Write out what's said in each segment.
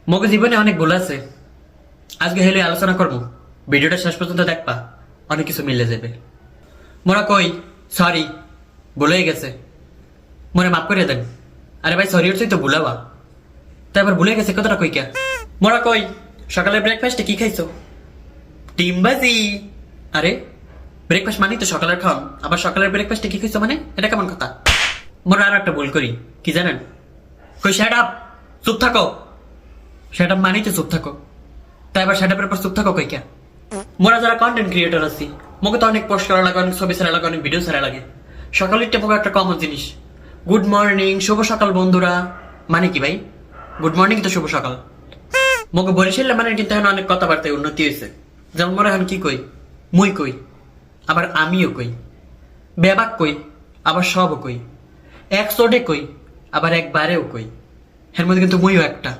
মগে জীবনে অনেক ভুল আছে, আজকে হেলে আলোচনা করবো। ভিডিওটা শেষ পর্যন্ত দেখবা, অনেক কিছু মিলে যাবে। মোরা কই সরি, ভুলেই গেছে, মনে মাফ করে দেন। আরে ভাই সরি হচ্ছে তো ভুলাবা, তাই আবার ভুলে গেছে কতটা কই কে। মোরা কই সকালের ব্রেকফাস্টে কি খাইছো? ডিম ভাজি। আরে ব্রেকফাস্ট মানেই তো সকালের খাওয়ান, আবার সকালের ব্রেকফাস্টে কি খাইছো মানে এটা কেমন কথা? মোরা আর একটা ভুল করি, কি জানেন? কই শ্যাট আপ, চুপ থাকো। শ্যাট আপ মানেই তো চুপ থাকো, তাই আবার শ্যাট আপের পর চুপ থাকো কই কে? মোরা যারা কন্টেন্ট ক্রিয়েটর আছি, মোকে তো অনেক পোস্ট করা লাগে, অনেক ছবি ছাড়া লাগে, অনেক ভিডিও ছাড়া লাগে। সকালের টেপো একটা কমন জিনিস, গুড মর্নিং, শুভ সকাল বন্ধুরা। মানে কি ভাই? গুড মর্নিং তো শুভ সকাল। মোকে বরিশালে মানে কিন্তু এখন অনেক কথাবার্তায় উন্নতি হয়েছে। যেমন মোরা এখন কি কই, মুই কই, আবার আমিও কই, বেবাক কই, আবার সবও কই, এক সোডে কই, আবার একবারেও কই। এর মধ্যে কিন্তু মুইও একটা।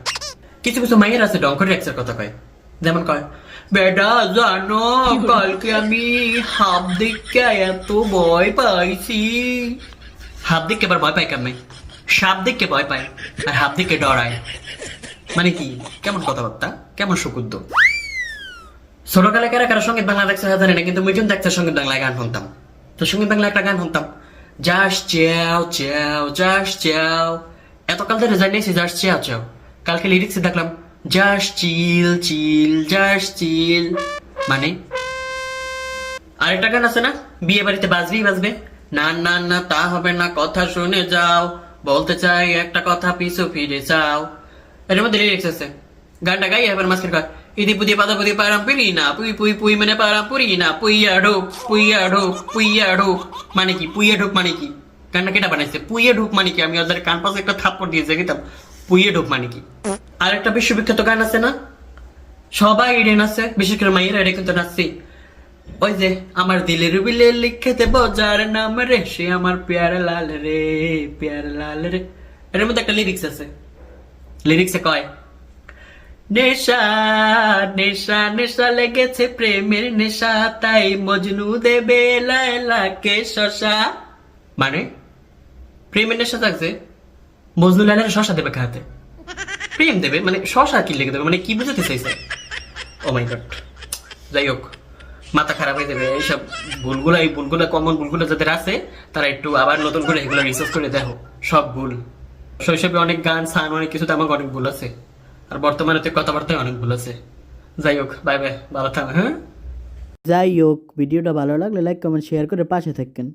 কিছু কিছু মাইয়ের আছে ডঙ্করের এক্সের কথা কয়, যেমন কয়, বেটা জানো কালকে আমি হাফ দেখে এত ভয় পাইছি। হাফ দেখে আবার ভয় পাই কেমন? সাপ দেখে ভয় পায় আর হাফ দেখে ডরায়। মানে কি, কেমন কথাবার্তা, কেমন সুকুদ্দ। ছোটকালে কারা কারা সঙ্গীত বাংলা দেখছে জানি না, কিন্তু মুই কিন্তু একটা সঙ্গীত বাংলায় গান শুনতাম। তো সঙ্গীত বাংলা একটা গান শুনতাম, যাস চেও চেও যাস চেও। এতকাল ধরে জানিয়েছি যাস চেও চেও, কালকে লিরিক্সে দেখলাম যাস চিল চিল যাস চিল। মানে আরেকটা গান আছে না, বিয়ে বাড়িতে বাজবেই বাজবে, না না না তা হবে না, কথা শুনে যাও, বলতে চাই একটা কথা পিছু ফিরে যাও। এর মধ্যে লিরিক্স আছে, গানটা গাই এবার মাঝখানে কয়, ইদি পুদি পাতা পুদি পারাম পিরি না, পুই পুই পুই মানে পারাম পুরি না, পুইয়া ঢোক পুইয়া ঢোক পুইয়া ঢোক। মানে কি পুইয়া ঢোক মানে কি? গানটা কেটা বানাইছে? পুইয়া ঢোক মানে কি? আমি ওদের কান পাশে একটা থাপ্পড় দিয়েছে কিতাম। পুইয়া ঢোক মানে কি? আর একটা বিশ্ববিখ্যাত গান আছে না, সবাই এটা নাচছে, বিশেষ করে মাইয়েরা এটা কিন্তু নাচছি। ওই যে, আমার দিলের বিলে লিখে দেব যার নাম রে, সে আমার পেয়ার লাল রে, পেয়ার লাল রে। এর মধ্যে একটা লিরিক্স আছে, লিরিক্সে কয়, নেশা নেশা নেশা লেগেছে প্রেমের নেশা, তাই মজনু দেবে লায়লাকে শশা। মানে প্রেমের নেশা থাকছে, মজনু লায়লাকে শশা দেবে খাতে। প্রেম দেবে মানে শশা কি লেগে দেবে, মানে কি বুঝতে চাইছে? ও মাই গড। যাই হোক, মাথা খারাপ হয়ে যাবে এইসব ভুলগুলো, এই ভুলগুলো, কমন ভুলগুলো যাদের আছে তারা একটু আবার নতুন করে এগুলো রিসার্চ করে দেখো। সব ভুল, শৈশবে অনেক গান সান অনেক কিছুতে আমার অনেক ভুল আছে, আর বর্তমানে তো কথাবার্তায় অনেক ভুল আছে। যাই হোক, বাই বাই, ভালো থাকো, হ্যাঁ। যাই হোক, ভিডিওটা ভালো লাগলে লাইক কমেন্ট শেয়ার করে পাশে থাকেন।